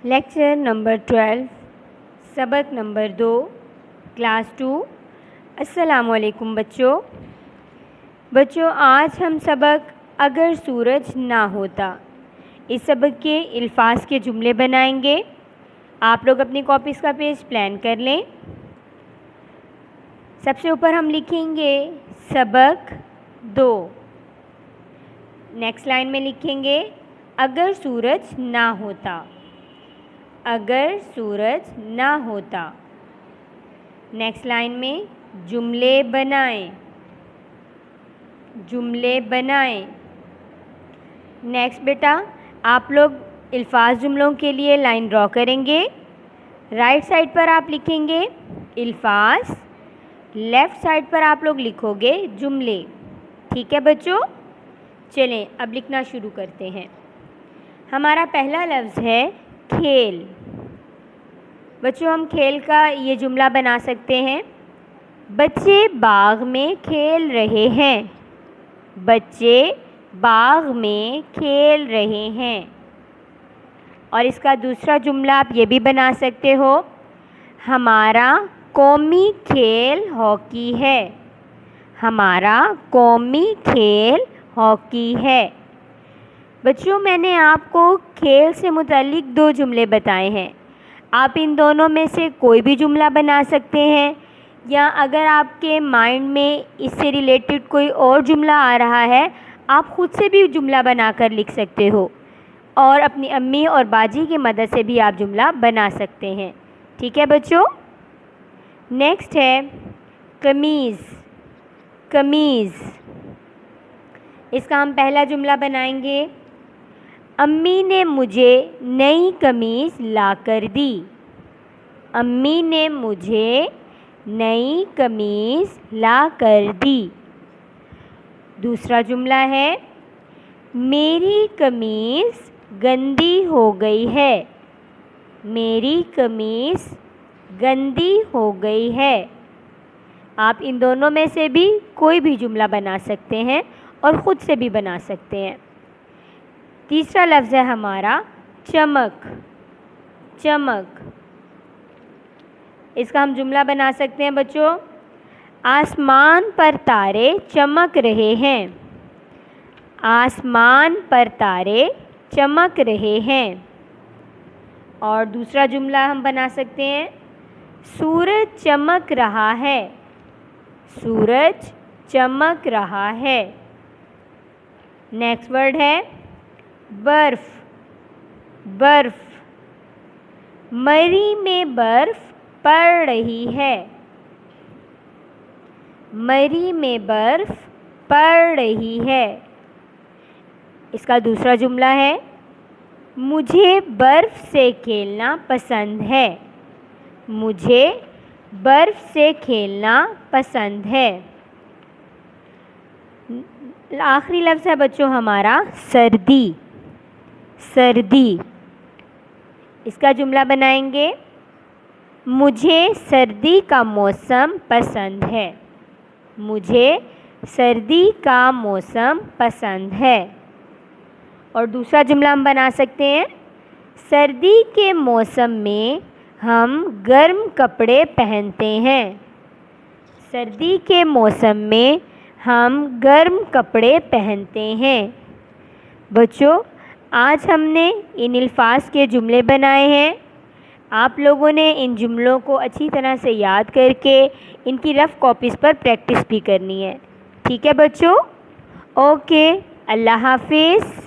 Lecture number 12 سبق number 2 class 2۔ السلام علیکم بچوں آج ہم سبق اگر سورج نہ ہوتا اس سبق کے الفاظ کے جملے بنائیں گے۔ آپ لوگ اپنی کاپیز کا پیج پلان کر لیں۔ سب سے اوپر ہم لکھیں گے سبق 2، نیکسٹ لائن میں لکھیں گے اگر سورج نہ ہوتا، اگر سورج نہ ہوتا۔ نیکسٹ لائن میں جملے بنائیں، جملے بنائیں۔ نیکسٹ بیٹا آپ لوگ الفاظ جملوں کے لیے لائن ڈرا کریں گے۔ رائٹ سائڈ پر آپ لکھیں گے الفاظ، لیفٹ سائڈ پر آپ لوگ لکھو گے جملے۔ ٹھیک ہے بچوں، چلیں اب لکھنا شروع کرتے ہیں۔ ہمارا پہلا لفظ ہے کھیل۔ بچوں ہم کھیل کا یہ جملہ بنا سکتے ہیں، بچے باغ میں کھیل رہے ہیں، بچے باغ میں کھیل رہے ہیں۔ اور اس کا دوسرا جملہ آپ یہ بھی بنا سکتے ہو، ہمارا قومی کھیل ہاکی ہے، ہمارا قومی کھیل ہاکی ہے۔ بچوں میں نے آپ کو کھیل سے متعلق 2 جملے بتائے ہیں، آپ ان دونوں میں سے کوئی بھی جملہ بنا سکتے ہیں، یا اگر آپ کے مائنڈ میں اس سے ریلیٹڈ کوئی اور جملہ آ رہا ہے آپ خود سے بھی جملہ بنا کر لکھ سکتے ہو، اور اپنی امی اور باجی کی مدد سے بھی آپ جملہ بنا سکتے ہیں۔ ٹھیک ہے بچوں، نیکسٹ ہے قمیض۔ قمیض، اس کا ہم پہلا جملہ بنائیں گے، امی نے مجھے نئی قمیض لا کر دی، امی نے مجھے نئی قمیض لا کر دی۔ دوسرا جملہ ہے میری قمیض گندی ہو گئی ہے، میری قمیض گندی ہو گئی ہے۔ آپ ان دونوں میں سے بھی کوئی بھی جملہ بنا سکتے ہیں اور خود سے بھی بنا سکتے ہیں۔ تیسرا لفظ ہے ہمارا چمک۔ چمک، اس کا ہم جملہ بنا سکتے ہیں بچوں، آسمان پر تارے چمک رہے ہیں، آسمان پر تارے چمک رہے ہیں۔ اور دوسرا جملہ ہم بنا سکتے ہیں سورج چمک رہا ہے، سورج چمک رہا ہے۔ نیکسٹ ورڈ ہے برف۔ برف، مری میں برف پڑ رہی ہے، مری میں برف پڑ رہی ہے۔ اس کا دوسرا جملہ ہے مجھے برف سے کھیلنا پسند ہے، مجھے برف سے کھیلنا پسند ہے۔ آخری لفظ ہے بچوں ہمارا سردی۔ سردی، اس کا جملہ بنائیں گے مجھے سردی کا موسم پسند ہے، مجھے سردی کا موسم پسند ہے۔ اور دوسرا جملہ ہم بنا سکتے ہیں سردی کے موسم میں ہم گرم کپڑے پہنتے ہیں، سردی کے موسم میں ہم گرم کپڑے پہنتے ہیں۔ بچوں آج ہم نے ان الفاظ کے جملے بنائے ہیں، آپ لوگوں نے ان جملوں کو اچھی طرح سے یاد کر کے ان کی رف کاپیز پر پریکٹس بھی کرنی ہے۔ ٹھیک ہے بچوں، اوکے، اللہ حافظ۔